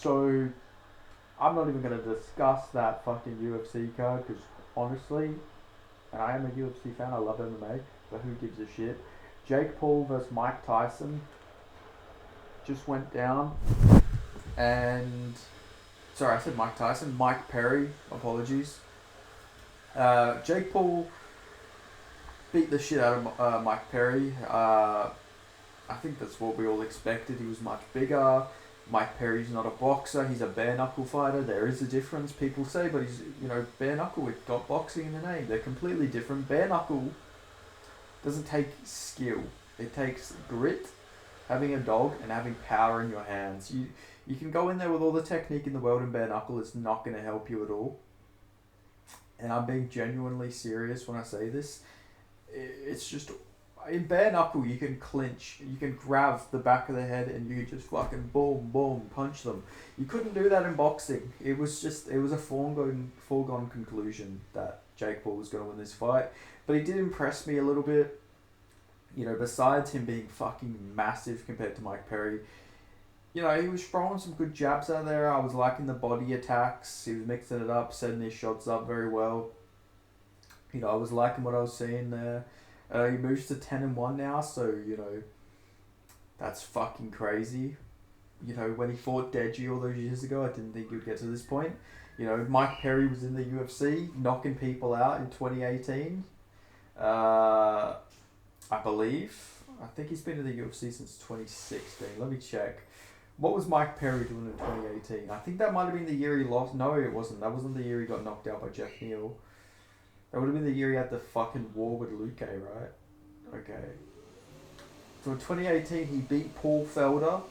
So I'm not even going to discuss that fucking UFC card because honestly, and I am a UFC fan. I love MMA, but who gives a shit? Jake Paul versus Mike Tyson just went down, and sorry, I said Mike Tyson. Mike Perry. Apologies. Jake Paul beat the shit out of Mike Perry. I think that's what we all expected. He was much bigger. Mike Perry's not a boxer. He's a bare knuckle fighter. There is a difference, people say, but he's bare knuckle. It got boxing in the name. They're completely different. Bare knuckle doesn't take skill. It takes grit, having a dog, and having power in your hands. You can go in there with all the technique in the world, and bare knuckle is not going to help you at all. And I'm being genuinely serious when I say this. It's just in bare knuckle you can clinch, you can grab the back of the head, and you just fucking boom, boom, punch them. You couldn't do that in boxing. It was a foregone conclusion that Jake Paul was going to win this fight. But he did impress me a little bit. Besides him being fucking massive compared to Mike Perry, he was throwing some good jabs out there. I was liking the body attacks. He was mixing it up, setting his shots up very well. I was liking what I was seeing there. He moves to 10-1 now, so, that's fucking crazy. When he fought Deji all those years ago, I didn't think he would get to this point. Mike Perry was in the UFC, knocking people out in 2018. I believe. I think he's been in the UFC since 2016. Let me check. What was Mike Perry doing in 2018? I think that might have been the year he lost. No, it wasn't. That wasn't the year he got knocked out by Jeff Neal. That would have been the year he had the fucking war with Luque, right? Okay. So in 2018, he beat Paul Felder,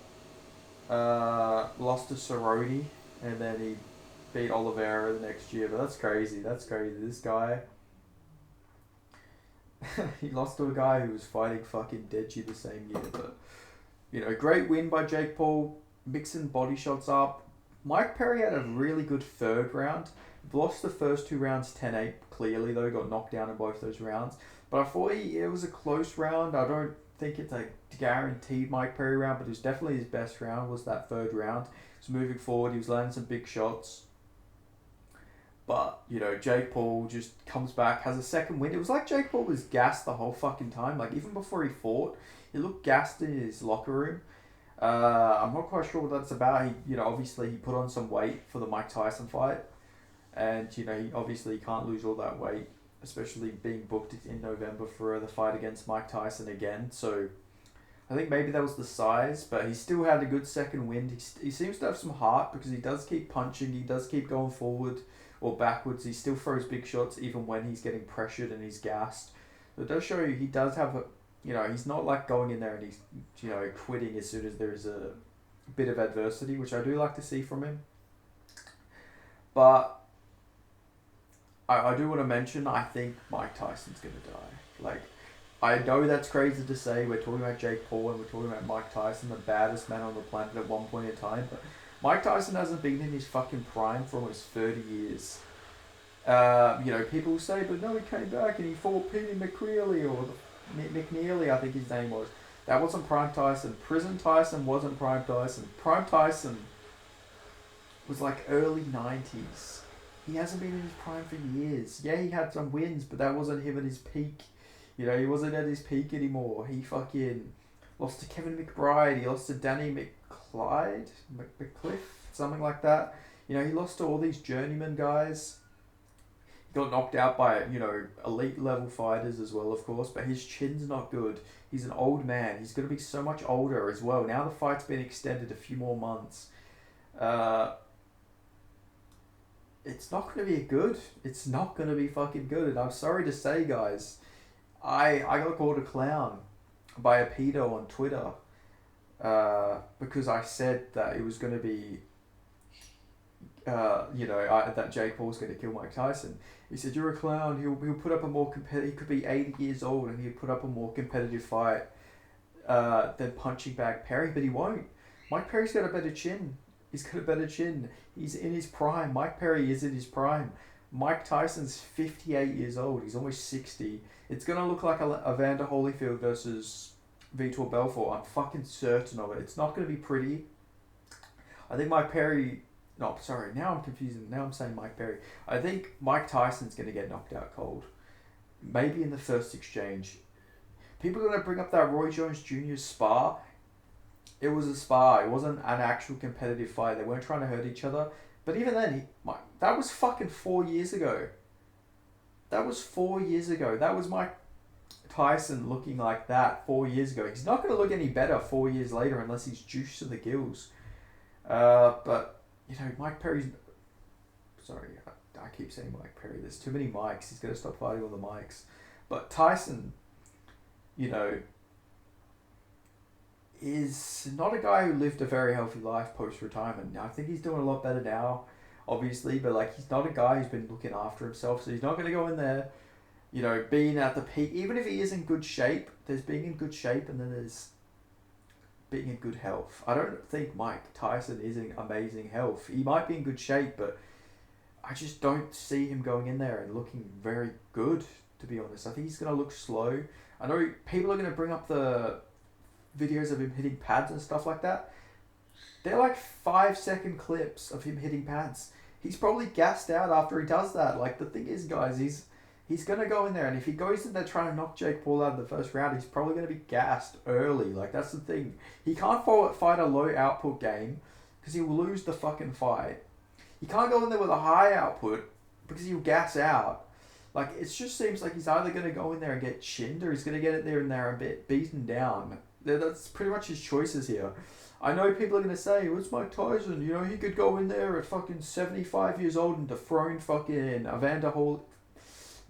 lost to Cerrone, and then he beat Oliveira the next year. But that's crazy. That's crazy. This guy, he lost to a guy who was fighting fucking Deji the same year. But, great win by Jake Paul, mixing body shots up. Mike Perry had a really good third round. Lost the first two rounds 10-8 clearly, though. Got knocked down in both those rounds. But I thought it was a close round. I don't think it's a guaranteed Mike Perry round, but it was definitely his best round was that third round. So moving forward, he was landing some big shots. But, Jake Paul just comes back, has a second win. It was like Jake Paul was gassed the whole fucking time. Like, even before he fought, he looked gassed in his locker room. I'm not quite sure what that's about. Obviously he put on some weight for the Mike Tyson fight. And, he obviously can't lose all that weight, especially being booked in November for the fight against Mike Tyson again. So I think maybe that was the size, but he still had a good second wind. He seems to have some heart because he does keep punching. He does keep going forward or backwards. He still throws big shots even when he's getting pressured and he's gassed. It does show you he does have he's not like going in there and he's, quitting as soon as there's a bit of adversity, which I do like to see from him. But I do want to mention, I think Mike Tyson's going to die. Like, I know that's crazy to say. We're talking about Jake Paul and we're talking about Mike Tyson, the baddest man on the planet at one point in time. But Mike Tyson hasn't been in his fucking prime for almost 30 years. People say, but no, he came back and he fought Peter McNeely, or McNeely, I think his name was. That wasn't Prime Tyson. Prison Tyson wasn't Prime Tyson. Prime Tyson was like early 90s. He hasn't been in his prime for years. Yeah, he had some wins, but that wasn't him at his peak. He wasn't at his peak anymore. He fucking lost to Kevin McBride. He lost to Danny McCliff, something like that. He lost to all these journeyman guys. He got knocked out by, elite level fighters as well, of course, but his chin's not good. He's an old man. He's going to be so much older as well. Now the fight's been extended a few more months. It's not going to be good. It's not going to be fucking good. And I'm sorry to say, guys, I got called a clown by a pedo on Twitter because I said that it was going to be, that Jake Paul's going to kill Mike Tyson. He said, you're a clown. He'll put up a more competitive, he could be 80 years old and he'll put up a more competitive fight than punching bag Perry, but he won't. Mike Perry's got a better chin. He's got a better chin. He's in his prime. Mike Perry is in his prime. Mike Tyson's 58 years old. He's almost 60. It's going to look like a Evander Holyfield versus Vitor Belfort. I'm fucking certain of it. It's not going to be pretty. I think Mike Perry. No, sorry. Now I'm confusing. Now I'm saying Mike Perry. I think Mike Tyson's going to get knocked out cold. Maybe in the first exchange. People are going to bring up that Roy Jones Jr. spar. It was a spar. It wasn't an actual competitive fight. They weren't trying to hurt each other. But even then, that was fucking 4 years ago. That was 4 years ago. That was Mike Tyson looking like that 4 years ago. He's not going to look any better 4 years later unless he's juiced to the gills. But, Mike Perry's... Sorry, I keep saying Mike Perry. There's too many mics. He's got to stop fighting all the mics. But Tyson, is not a guy who lived a very healthy life post-retirement. Now, I think he's doing a lot better now, obviously, but he's not a guy who's been looking after himself, so he's not going to go in there, being at the peak. Even if he is in good shape, there's being in good shape and then there's being in good health. I don't think Mike Tyson is in amazing health. He might be in good shape, but I just don't see him going in there and looking very good, to be honest. I think he's going to look slow. I know people are going to bring up the videos of him hitting pads and stuff like that. They're like 5-second clips of him hitting pads. He's probably gassed out after he does that. The thing is, guys, he's going to go in there, and if he goes in there trying to knock Jake Paul out of the first round, he's probably going to be gassed early. That's the thing. He can't fight a low output game because he will lose the fucking fight. He can't go in there with a high output because he'll gas out. It just seems like he's either going to go in there and get chinned or he's going to get it there and there and beaten down. That's pretty much his choices here. I know people are going to say, it's Mike Tyson, he could go in there at fucking 75 years old and dethrone fucking Evander Holy...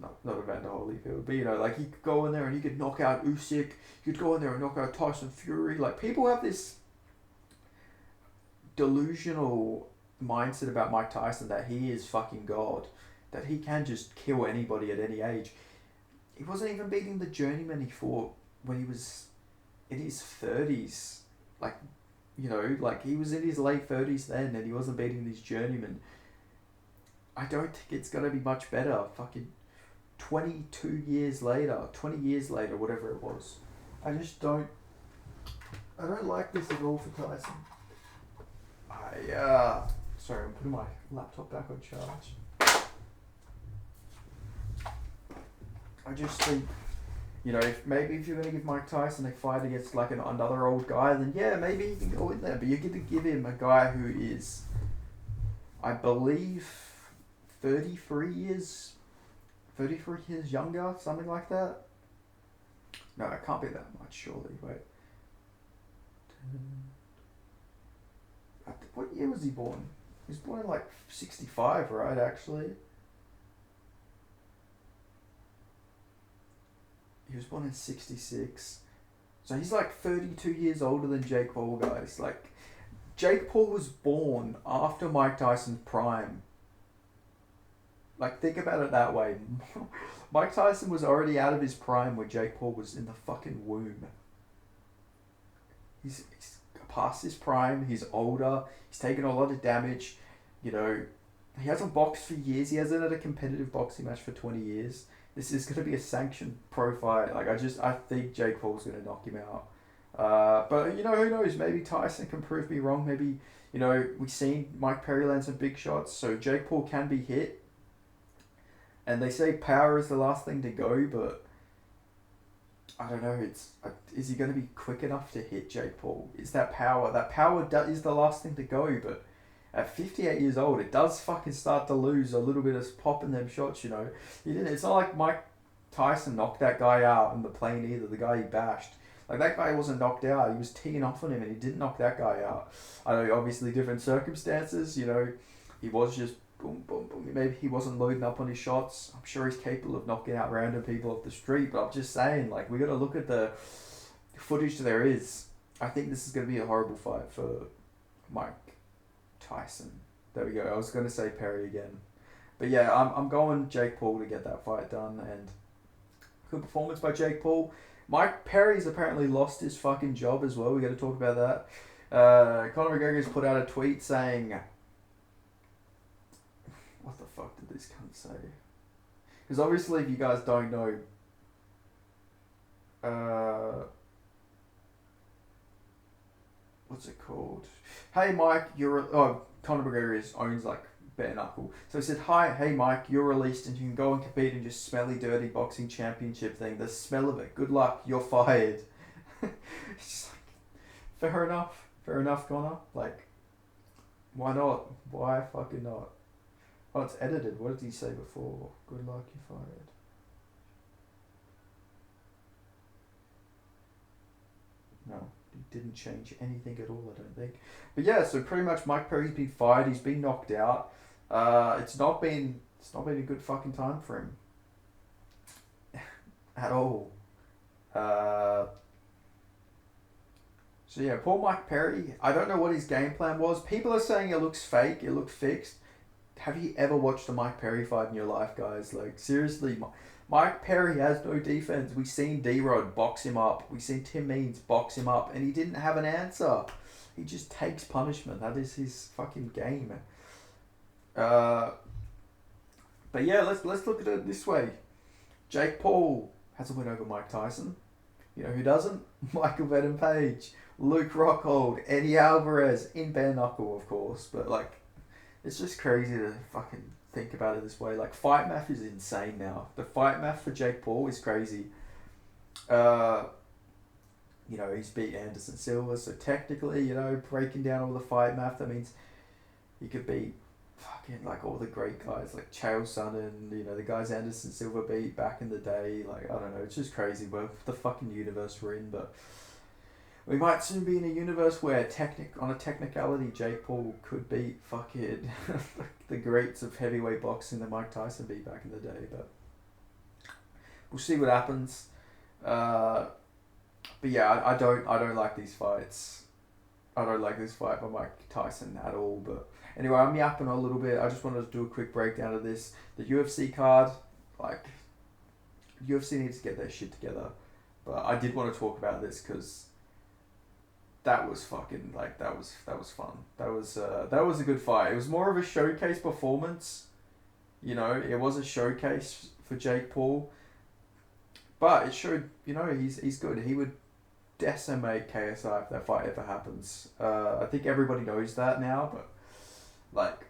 No, not Evander Holyfield, but he could go in there and he could knock out Usyk, he could go in there and knock out Tyson Fury. People have this delusional mindset about Mike Tyson that he is fucking God, that he can just kill anybody at any age. He wasn't even beating the journeyman he fought when he was in his 30s. He was in his late 30s then and he wasn't beating these journeymen. I don't think it's going to be much better. Fucking 20 years later, whatever it was. I don't like this at all for Tyson. Sorry, I'm putting my laptop back on charge. I just think, if you're going to give Mike Tyson a fight against another old guy, then yeah, maybe he can go in there. But you're going to give him a guy who is, I believe, 33 years younger, something like that. No, it can't be that much, surely. Wait. What year was he born? He was born in 65, right, actually? He was born in 66. So he's 32 years older than Jake Paul, guys. Jake Paul was born after Mike Tyson's prime. Think about it that way. Mike Tyson was already out of his prime when Jake Paul was in the fucking womb. He's past his prime, he's older, he's taken a lot of damage, he hasn't boxed for years, he hasn't had a competitive boxing match for 20 years. This is going to be a sanctioned pro fight. I think Jake Paul's going to knock him out. But, who knows? Maybe Tyson can prove me wrong. Maybe, we've seen Mike Perry land some big shots, so Jake Paul can be hit. And they say power is the last thing to go, but I don't know. Is he going to be quick enough to hit Jake Paul? Is that power? That power is the last thing to go, but at 58 years old, it does fucking start to lose a little bit of pop in them shots, It's not like Mike Tyson knocked that guy out in the plane either, the guy he bashed. That guy wasn't knocked out, he was teeing off on him and he didn't knock that guy out. I know, obviously different circumstances, he was just boom, boom, boom. Maybe he wasn't loading up on his shots. I'm sure he's capable of knocking out random people off the street, but I'm just saying, we got to look at the footage there is. I think this is going to be a horrible fight for Mike Tyson. There we go. I was going to say Perry again. But yeah, I'm going Jake Paul to get that fight done, and good performance by Jake Paul. Mike Perry's apparently lost his fucking job as well. We got to talk about that. Conor McGregor's put out a tweet saying, what the fuck did this cunt say? Because obviously, if you guys don't know, what's it called? Hey Mike, Conor McGregor owns like bare knuckle. So he said, "Hi, hey Mike, you're released and you can go and compete in your smelly, dirty boxing championship thing. The smell of it. Good luck. You're fired." It's just like, fair enough. Fair enough, Connor. Like, why not? Why fucking not? Oh, it's edited. What did he say before? Good luck. You're fired. No, he didn't change anything at all, I don't think. But yeah, so pretty much Mike Perry's been fired. He's been knocked out. It's not been a good fucking time for him at all. Uh, so yeah, poor Mike Perry. I don't know what his game plan was. People are saying it looks fake. It looked fixed. Have you ever watched a Mike Perry fight in your life, guys? Like, seriously, Mike Perry has no defense. We've seen D-Rod box him up. We've seen Tim Means box him up, and he didn't have an answer. He just takes punishment. That is his fucking game. Uh, but yeah, let's look at it this way. Jake Paul has a win over Mike Tyson. You know who doesn't? Michael Venom Page, Luke Rockhold, Eddie Alvarez, in bare knuckle, of course. But like, it's just crazy to fucking think about it this way. Like, fight math is insane now. The fight math for Jake Paul is crazy. You know, he's beat Anderson Silva, so technically, you know, breaking down all the fight math, that means he could beat fucking like all the great guys like Chael Sonnen, you know, the guys Anderson Silva beat back in the day. Like, I don't know, it's just crazy where the fucking universe we're in. But we might soon be in a universe where on a technicality, Jake Paul could beat fucking the greats of heavyweight boxing that Mike Tyson beat back in the day. But we'll see what happens. But yeah, I don't like these fights. I don't like this fight by Mike Tyson at all. But anyway, I'm yapping a little bit. I just wanted to do a quick breakdown of this. The UFC card, like, UFC needs to get their shit together. But I did want to talk about this because that was fucking, like, that was fun. That was a good fight. It was more of a showcase performance. You know, it was a showcase for Jake Paul. But it showed, you know, he's good. He would decimate KSI if that fight ever happens. I think everybody knows that now, but like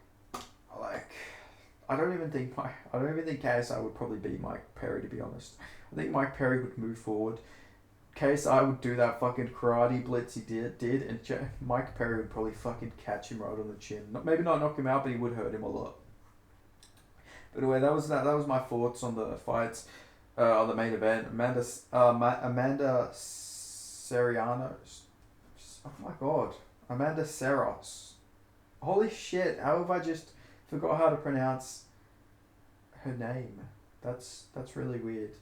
I don't even think KSI would probably beat Mike Perry, to be honest. I think Mike Perry would move forward. KSI would do that fucking karate blitz he did, and Mike Perry would probably fucking catch him right on the chin. Maybe not knock him out, but he would hurt him a lot. But anyway, that was my thoughts on the fights. On the main event, Amanda Serrano. Oh my god, Amanda Serros. Holy shit! How have I just forgot how to pronounce her name? That's really weird.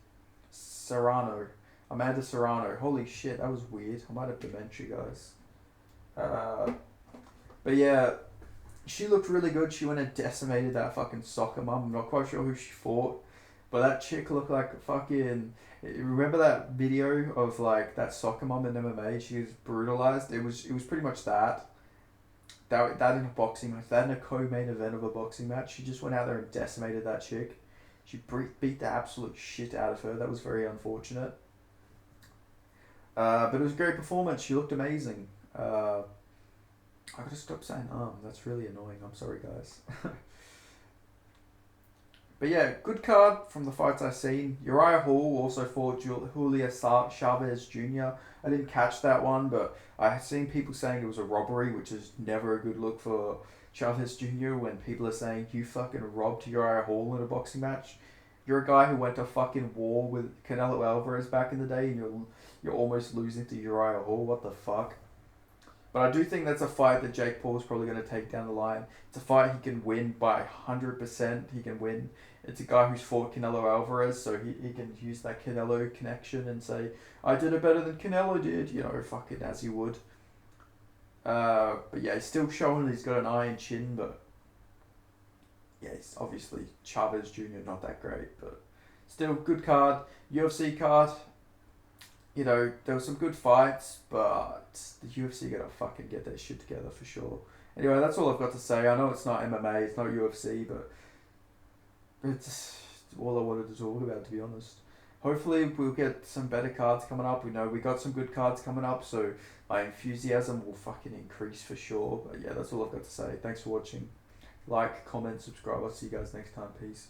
Serrano, Amanda Serrano. Holy shit, that was weird. I might have dementia, guys. But yeah, she looked really good. She went and decimated that fucking soccer mum. I'm not quite sure who she fought. But that chick looked like fucking... Remember that video of like that soccer mom in MMA? She was brutalized. It was pretty much that. That in a boxing match. That in a co-main event of a boxing match. She just went out there and decimated that chick. She beat the absolute shit out of her. That was very unfortunate. But it was a great performance. She looked amazing. I gotta stop saying that's really annoying. I'm sorry, guys. But yeah, good card from the fights I've seen. Uriah Hall also fought Julia Chavez Jr. I didn't catch that one, but I have seen people saying it was a robbery, which is never a good look for Chavez Jr. when people are saying you fucking robbed Uriah Hall in a boxing match. You're a guy who went to fucking war with Canelo Alvarez back in the day, and you're almost losing to Uriah Hall. What the fuck? But I do think that's a fight that Jake Paul's probably going to take down the line. It's a fight he can win by 100%. He can win. It's a guy who's fought Canelo Alvarez, so he can use that Canelo connection and say, I did it better than Canelo did, you know, fucking as you would. But yeah, he's still showing he's got an iron chin, but yeah, he's obviously Chavez Jr. not that great, but still good card. UFC card. You know, there were some good fights, but the UFC gotta fucking get their shit together for sure. Anyway, that's all I've got to say. I know it's not MMA, it's not UFC, but it's all I wanted to talk about, to be honest. hopefully we'll get some better cards coming up. We know we got some good cards coming up, so my enthusiasm will fucking increase for sure. But yeah, that's all I've got to say. Thanks for watching. Like, comment, subscribe. I'll see you guys next time. Peace.